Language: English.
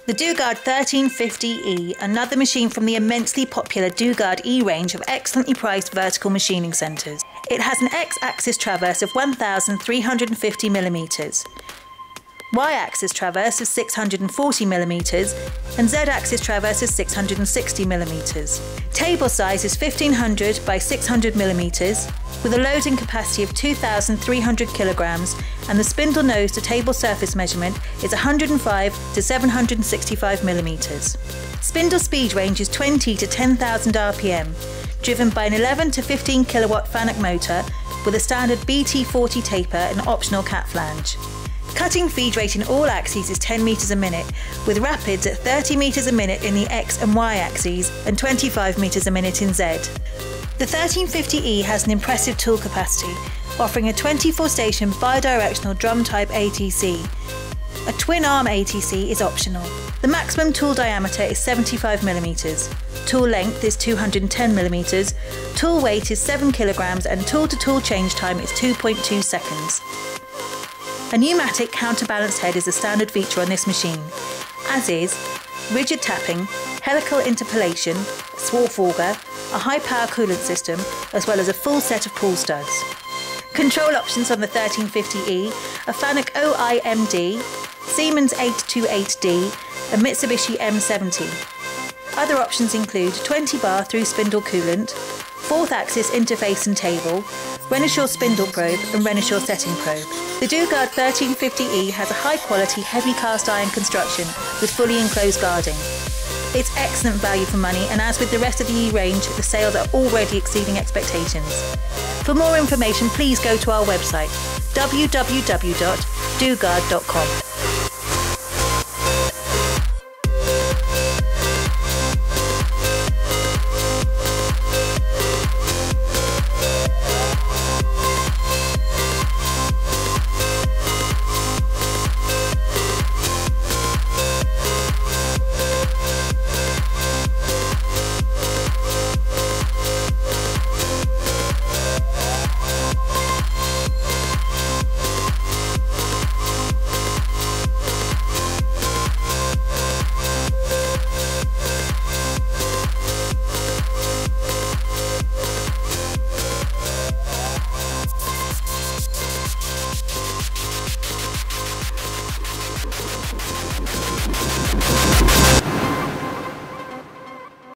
The Dugard 1350E, another machine from the immensely popular Dugard E range of excellently priced vertical machining centres. It has an X-axis traverse of 1,350mm, Y-axis traverse of 640mm and Z-axis traverse is 660mm. Table size is 1500 by 600mm with a loading capacity of 2,300 kilograms, and the spindle nose to table surface measurement is 105 to 765mm. Spindle speed range is 20 to 10,000 RPM, driven by an 11 to 15 kilowatt Fanuc motor with a standard BT40 taper and optional cat flange. Cutting feed rate in all axes is 10 metres a minute, with rapids at 30 metres a minute in the X and Y axes and 25 metres a minute in Z. The 1350E has an impressive tool capacity, offering a 24-station bi-directional drum-type ATC. A twin-arm ATC is optional. The maximum tool diameter is 75mm, tool length is 210mm, tool weight is 7 kilograms and tool-to-tool change time is 2.2 seconds. A pneumatic counterbalanced head is a standard feature on this machine, as is rigid tapping, helical interpolation, Swarf auger, a high-power coolant system, as well as a full set of pull studs. Control options on the 1350E are Fanuc OIMD, Siemens 828D and Mitsubishi M70. Other options include 20 bar through spindle coolant, 4th axis interface and table, Renishaw spindle probe and Renishaw setting probe. The Dugard 1350E has a high-quality heavy cast iron construction with fully enclosed guarding. It's excellent value for money, and as with the rest of the E range, the sales are already exceeding expectations. For more information, please go to our website www.dugard.com.